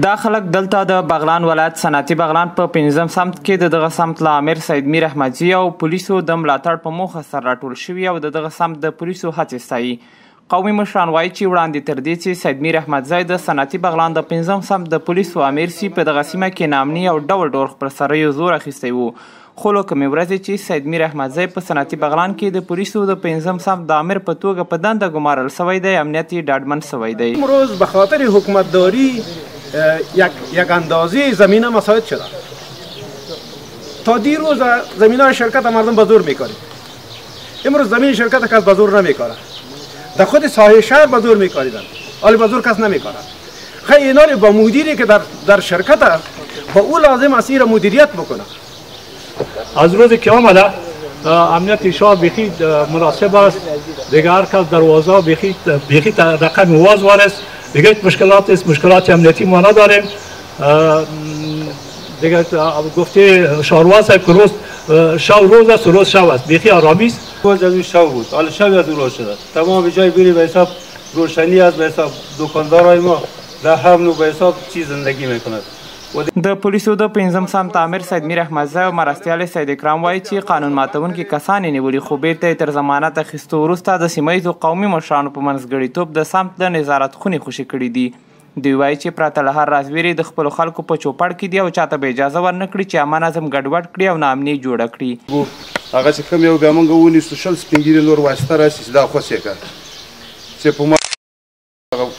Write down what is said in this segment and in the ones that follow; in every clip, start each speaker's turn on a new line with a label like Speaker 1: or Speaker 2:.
Speaker 1: دا خلک دلته د بغلان ولایت صنعتي بغلان په 5م سمت کې دغه سمت له امیر سید میر احمدزي او پولیسو د ملاتړ په موخه سره راټول شوي او دغه سمت د پولیسو هڅې ستایي. قومي مشران وایي چې وړاندې تر دې چې سید میر احمدزي د صنعتي بغلان د 5م سمت د پولیسو امیر سي په دغه سیمه کې نامني او ډول خپل سره زور اخیستی و، خو له کومې ورځې چې سید میر احمدزي په صنعتي بغلان کې د پولیسو د 5م سمت د امیر په توګه په دنده ګمارل شوی دی، امنیت یې ډاډمن شوی دی.
Speaker 2: امروز به خاطر حکومتداری یک اندازه زمین مساعد شده. تا دیروز زمین های شرکت مردم بزرگ میکنید، امروز زمین شرکت کس بزرگ نمیکنه، در خود ساحه شهر بزرگ میکاریدن، حالی بزرگ کس نمیکنه. خیلی اینا رو با مدیری که در شرکت با او لازم است این مدیریت بکنه.
Speaker 3: از روزی که آمده امنیت شهر بیخی مناسب است، دیگه هر کس دروازه بیخی رقم واز است، دیگه مشکلات است، مشکلات امنیتی ما نداریم. دیگه گفته شهرواز که روز روز است، روز شب است، بیخی آرامی است.
Speaker 4: روز از اون شب بود، حالا شب از اون روز شده. تمام به جای بیری به حساب روشنی است، به حساب دکاندارای ما در هم به حساب چیز زندگی میکند.
Speaker 1: د پولیسو د 5م سمت امیر سید میر احمدزي او مرستیال سید اکرام وایي چې قانون ماتونکي کسان یې نیولي، خو بیرته تر ضمانت اخیستو وروسته د سیمه ییزو قومي مشرانو په منځګړیتوب د سمت د نظارت خونې خوشي کړي دي. دوی وایي چې پرته له هر رازویري د خپلو خلکو په چوپړ کې دي او چاته به اجازه ورنه کړي چې عامه نظم ګډوډ کړي او ناامني جوړه کړي.
Speaker 5: هغه چې کوم یو بیا موږ ونیسو شل سپین ږیري نور واسطه راشي چې دا خوښ یې کړه چې په ما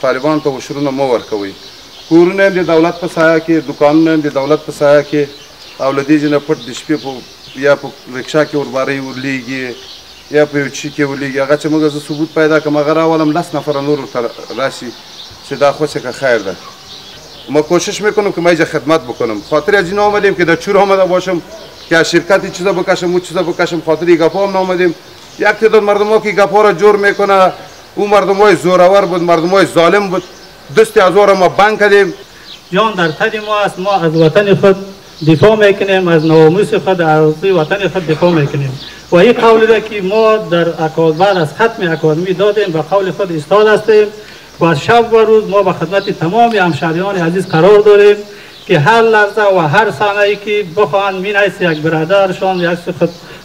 Speaker 5: طالبانو ته وشرونه مه ورکوئ. کورونه هم د دولت په سایه کې، دکانونه هم د دولت په سایه کې، او له دې ځای نه پټ د شپې په یا په رکشا کې وربارۍ ورلیږي یا په یو چي کې ورلیږي. هغه چې موږ زه ثبوت پیدا کړم هغه راولم 10 نفره نور ورته راشي چې دا خوشی که خیر ده. ما کوشش میکنم که من اینجا خدمت بکنم. خاطر از این آمدیم که در چور آمده باشم که از شرکتی چیزا بکشم و چیزا بکشم، خاطر این گپا هم نآمدیم. یک تعداد مردم ها که گپا را جور میکنه، او مردم های زورآور بود، مردم های ظالم بود، دست ازوار ما بند کردیم.
Speaker 3: جان در تن ما است، ما از وطن خود دفاع میکنیم، از ناموس خود از وطن خود دفاع میکنیم و این قول ده که ما در بعد از ختم اکادمی دادیم و قول خود ایستاد هستیم و از شب و روز ما به خدمت تمام همشهریان عزیز قرار داریم که هر لحظه و هر ثانیه‌ای که بخواهند من حیث یک برادرشان یا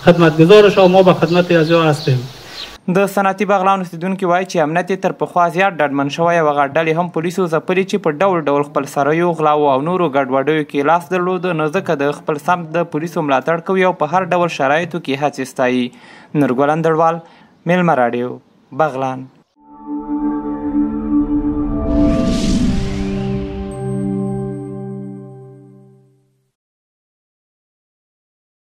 Speaker 3: خدمتگزارشان ما به خدمت از هستیم.
Speaker 1: د صنعتي بغلان اوسیدونکي وایي چې امنیت یې تر پخوا زیات ډاډمن شوی او هغه ډلې هم پولیسو ځپلي چې په ډول خپل سرویو، غلاو او نورو ګډوډیو کې لاس درلود، نو ځکه د خپل سمت د پولیسو ملاتړ کوي او په هر ډول شرایطو کې هڅې ستایي. نورګل اندړوال، میلمه راډیو، بغلان.